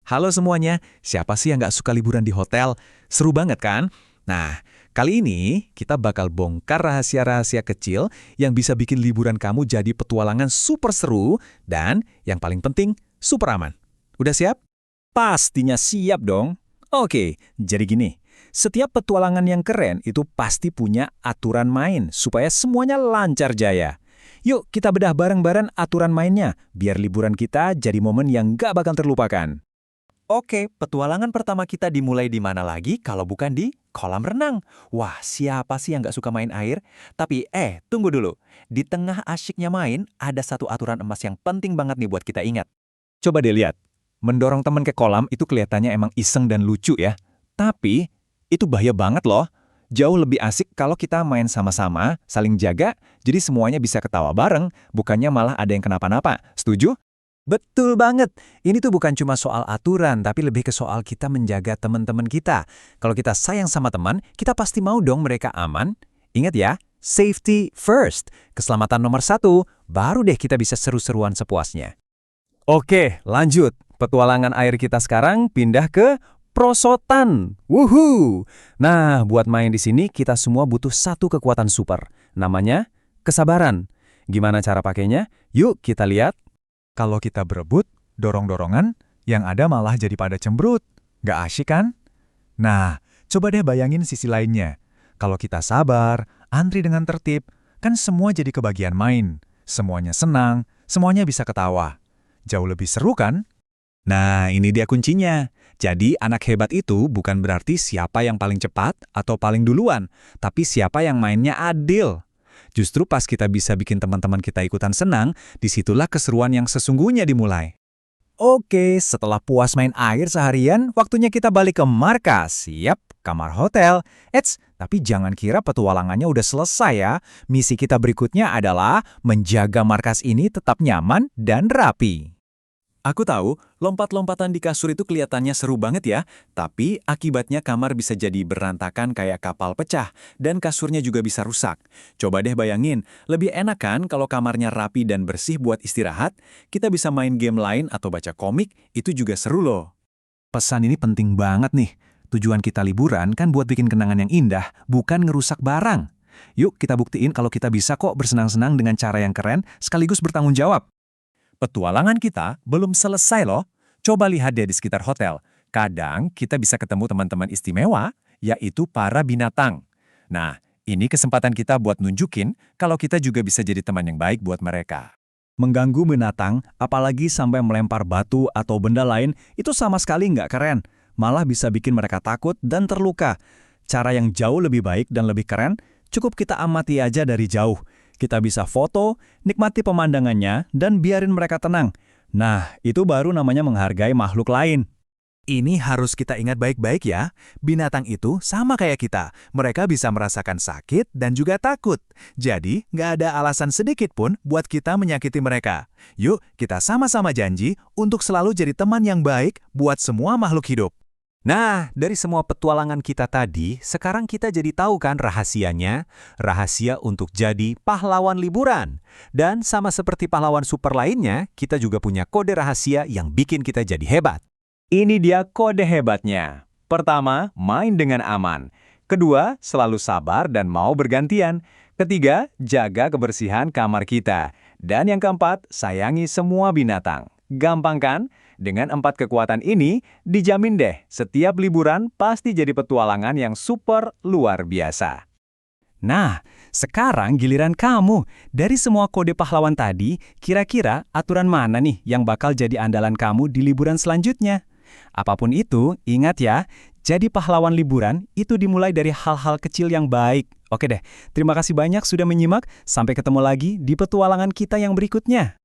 Halo semuanya, siapa sih yang nggak suka liburan di hotel? Seru banget kan? Nah, kali ini kita bakal bongkar rahasia-rahasia kecil yang bisa bikin liburan kamu jadi petualangan super seru dan yang paling penting, super aman. Udah siap? Pastinya siap dong. Oke, jadi gini. Setiap petualangan yang keren itu pasti punya aturan main supaya semuanya lancar jaya. Yuk kita bedah bareng-bareng aturan mainnya, biar liburan kita jadi momen yang gak bakal terlupakan. Oke, petualangan pertama kita dimulai di mana lagi kalau bukan di kolam renang. Wah, siapa sih yang nggak suka main air? Tapi tunggu dulu. Di tengah asyiknya main, ada satu aturan emas yang penting banget nih buat kita ingat. Coba deh lihat. Mendorong teman ke kolam itu kelihatannya emang iseng dan lucu ya. Tapi itu bahaya banget loh. Jauh lebih asik kalau kita main sama-sama, saling jaga, jadi semuanya bisa ketawa bareng, bukannya malah ada yang kenapa-napa. Setuju? Betul banget. Ini tuh bukan cuma soal aturan, tapi lebih ke soal kita menjaga teman-teman kita. Kalau kita sayang sama teman, kita pasti mau dong mereka aman. Ingat ya, safety first. Keselamatan nomor satu, baru deh kita bisa seru-seruan sepuasnya. Oke, lanjut. Petualangan air kita sekarang pindah ke prosotan. Wuhu! Nah, buat main di sini kita semua butuh satu kekuatan super. Namanya kesabaran. Gimana cara pakainya? Yuk kita lihat. Kalau kita berebut, dorong-dorongan, yang ada malah jadi pada cemberut. Nggak asyik kan? Nah, coba deh bayangin sisi lainnya. Kalau kita sabar, antri dengan tertib, kan semua jadi kebagian main. Semuanya senang, semuanya bisa ketawa. Jauh lebih seru kan? Nah, ini dia kuncinya. Jadi, anak hebat itu bukan berarti siapa yang paling cepat atau paling duluan, tapi siapa yang mainnya adil. Justru pas kita bisa bikin teman-teman kita ikutan senang, disitulah keseruan yang sesungguhnya dimulai. Oke, setelah puas main air seharian, waktunya kita balik ke markas. Siap, kamar hotel. Tapi jangan kira petualangannya udah selesai ya. Misi kita berikutnya adalah menjaga markas ini tetap nyaman dan rapi. Aku tahu, lompat-lompatan di kasur itu kelihatannya seru banget ya, tapi akibatnya kamar bisa jadi berantakan kayak kapal pecah, dan kasurnya juga bisa rusak. Coba deh bayangin, lebih enak kan kalau kamarnya rapi dan bersih buat istirahat? Kita bisa main game lain atau baca komik, itu juga seru loh. Pesan ini penting banget nih. Tujuan kita liburan kan buat bikin kenangan yang indah, bukan ngerusak barang. Yuk kita buktiin kalau kita bisa kok bersenang-senang dengan cara yang keren, sekaligus bertanggung jawab. Petualangan kita belum selesai loh. Coba lihat deh di sekitar hotel. Kadang kita bisa ketemu teman-teman istimewa, yaitu para binatang. Nah, ini kesempatan kita buat nunjukin kalau kita juga bisa jadi teman yang baik buat mereka. Mengganggu binatang, apalagi sampai melempar batu atau benda lain, itu sama sekali nggak keren. Malah bisa bikin mereka takut dan terluka. Cara yang jauh lebih baik dan lebih keren, cukup kita amati aja dari jauh. Kita bisa foto, nikmati pemandangannya, dan biarin mereka tenang. Nah, itu baru namanya menghargai makhluk lain. Ini harus kita ingat baik-baik ya. Binatang itu sama kayak kita. Mereka bisa merasakan sakit dan juga takut. Jadi, nggak ada alasan sedikit pun buat kita menyakiti mereka. Yuk, kita sama-sama janji untuk selalu jadi teman yang baik buat semua makhluk hidup. Nah, dari semua petualangan kita tadi, sekarang kita jadi tahu kan rahasianya? Rahasia untuk jadi pahlawan liburan. Dan sama seperti pahlawan super lainnya, kita juga punya kode rahasia yang bikin kita jadi hebat. Ini dia kode hebatnya. Pertama, main dengan aman. Kedua, selalu sabar dan mau bergantian. Ketiga, jaga kebersihan kamar kita. Dan yang keempat, sayangi semua binatang. Gampang kan? Dengan 4 kekuatan ini, dijamin deh, setiap liburan pasti jadi petualangan yang super luar biasa. Nah, sekarang giliran kamu. Dari semua kode pahlawan tadi, kira-kira aturan mana nih yang bakal jadi andalan kamu di liburan selanjutnya? Apapun itu, ingat ya, jadi pahlawan liburan itu dimulai dari hal-hal kecil yang baik. Oke deh, terima kasih banyak sudah menyimak. Sampai ketemu lagi di petualangan kita yang berikutnya.